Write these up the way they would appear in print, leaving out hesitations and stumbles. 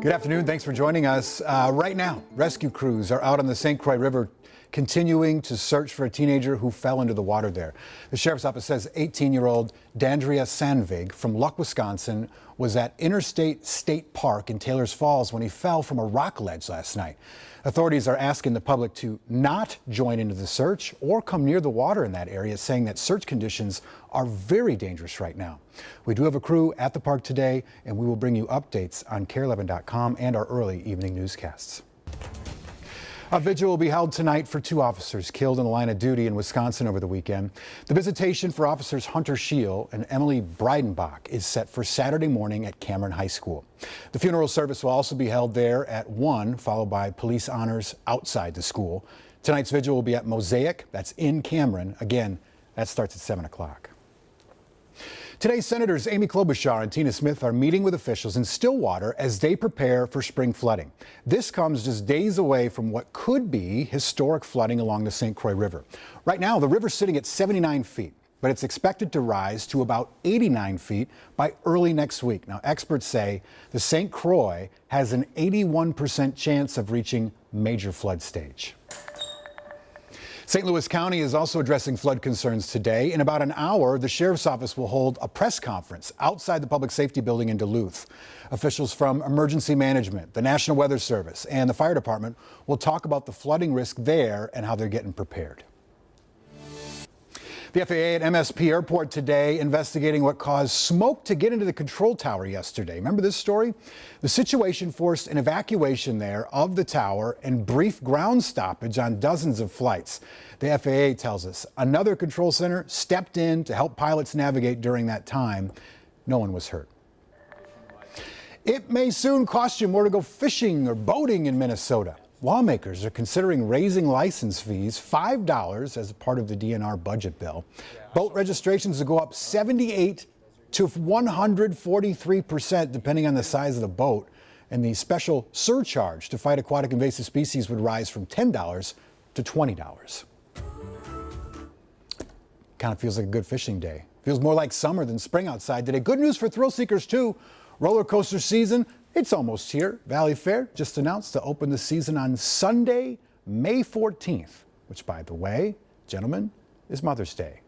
Good afternoon. Thanks for joining us. Right now, rescue crews are out on the St. Croix River continuing to search for a teenager who fell into the water there. The sheriff's office says 18-year-old Dandria Sandvig from Luck, Wisconsin, was at Interstate State Park in Taylor's Falls when he fell from a rock ledge last night. Authorities are asking the public to not join into the search or come near the water in that area, saying that search conditions are very dangerous right now. We do have a crew at the park today, and we will bring you updates on KARE11.com and our early evening newscasts. A vigil will be held tonight for two officers killed in the line of duty in Wisconsin over the weekend. The visitation for officers Hunter Scheel and Emily Breidenbach is set for Saturday morning at Cameron High School. The funeral service will also be held there at 1, followed by police honors outside the school. Tonight's vigil will be at Mosaic, that's in Cameron. Again, that starts at 7 o'clock. Today, Senators Amy Klobuchar and Tina Smith are meeting with officials in Stillwater as they prepare for spring flooding. This comes just days away from what could be historic flooding along the St. Croix River. Right now, the river's sitting at 79 feet, but it's expected to rise to about 89 feet by early next week. Now, experts say the St. Croix has an 81% chance of reaching major flood stage. St. Louis County is also addressing flood concerns today. In about an hour, the sheriff's office will hold a press conference outside the public safety building in Duluth. Officials from emergency management, the National Weather Service, and the fire department will talk about the flooding risk there and how they're getting prepared. The FAA at MSP Airport today investigating what caused smoke to get into the control tower yesterday. Remember this story? The situation forced an evacuation there of the tower and brief ground stoppage on dozens of flights. The FAA tells us another control center stepped in to help pilots navigate during that time. No one was hurt. It may soon cost you more to go fishing or boating in Minnesota. Lawmakers are considering raising license fees $5 as a part of the DNR budget bill. Boat registrations will go up 78 to 143%, depending on the size of the boat. And the special surcharge to fight aquatic invasive species would rise from $10 to $20. Kind of feels like a good fishing day. Feels more like summer than spring outside today. Good news for thrill seekers, too. Roller coaster season, it's almost here. Valley Fair just announced to open the season on Sunday, May 14th, which, by the way, gentlemen, is Mother's Day.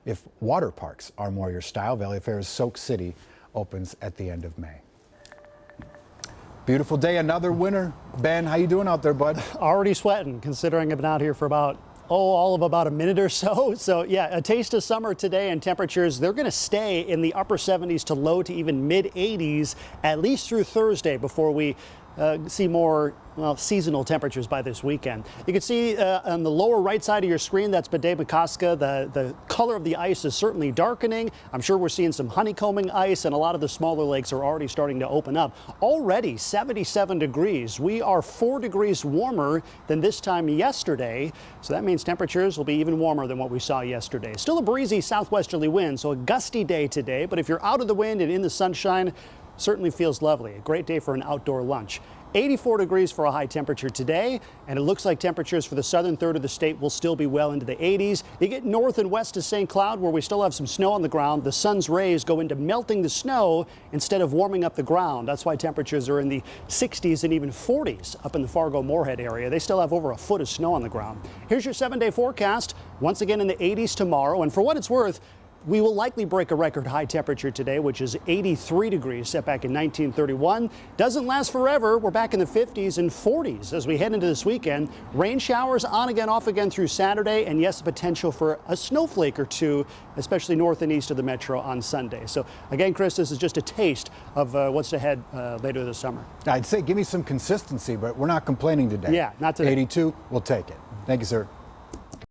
If water parks are more your style, Valley Fair's Soak City opens at the end of May. Beautiful day, another winter. Ben, how you doing out there, bud? Already sweating, considering I've been out here for about all of about a minute or so. So yeah, a taste of summer today, and temperatures, they're going to stay in the upper 70s to low to even mid 80s at least through Thursday before we see more seasonal temperatures by this weekend. You can see on the lower right side of your screen, that's Bedeh-Makaska. The color of the ice is certainly darkening. I'm sure we're seeing some honeycombing ice, and a lot of the smaller lakes are already starting to open up. Already 77 degrees. We are 4 degrees warmer than this time yesterday, so that means temperatures will be even warmer than what we saw yesterday. Still a breezy southwesterly wind, so a gusty day today, but if you're out of the wind and in the sunshine, certainly feels lovely. A great day for an outdoor lunch. 84 degrees for a high temperature today, and it looks like temperatures for the southern third of the state will still be well into the 80s. You get north and west of St. Cloud, where we still have some snow on the ground. The sun's rays go into melting the snow instead of warming up the ground. That's why temperatures are in the 60s and even 40s up in the Fargo-Moorhead area. They still have over a foot of snow on the ground. Here's your 7-day forecast. Once again in the 80s tomorrow, and for what it's worth, we will likely break a record high temperature today, which is 83 degrees, set back in 1931. Doesn't last forever. We're back in the 50s and 40s as we head into this weekend. Rain showers on again, off again through Saturday, and yes, potential for a snowflake or two, especially north and east of the metro on Sunday. So again, Chris, this is just a taste of what's ahead later this summer. I'd say give me some consistency, but we're not complaining today. Yeah, not today. 82, we'll take it. Thank you, sir.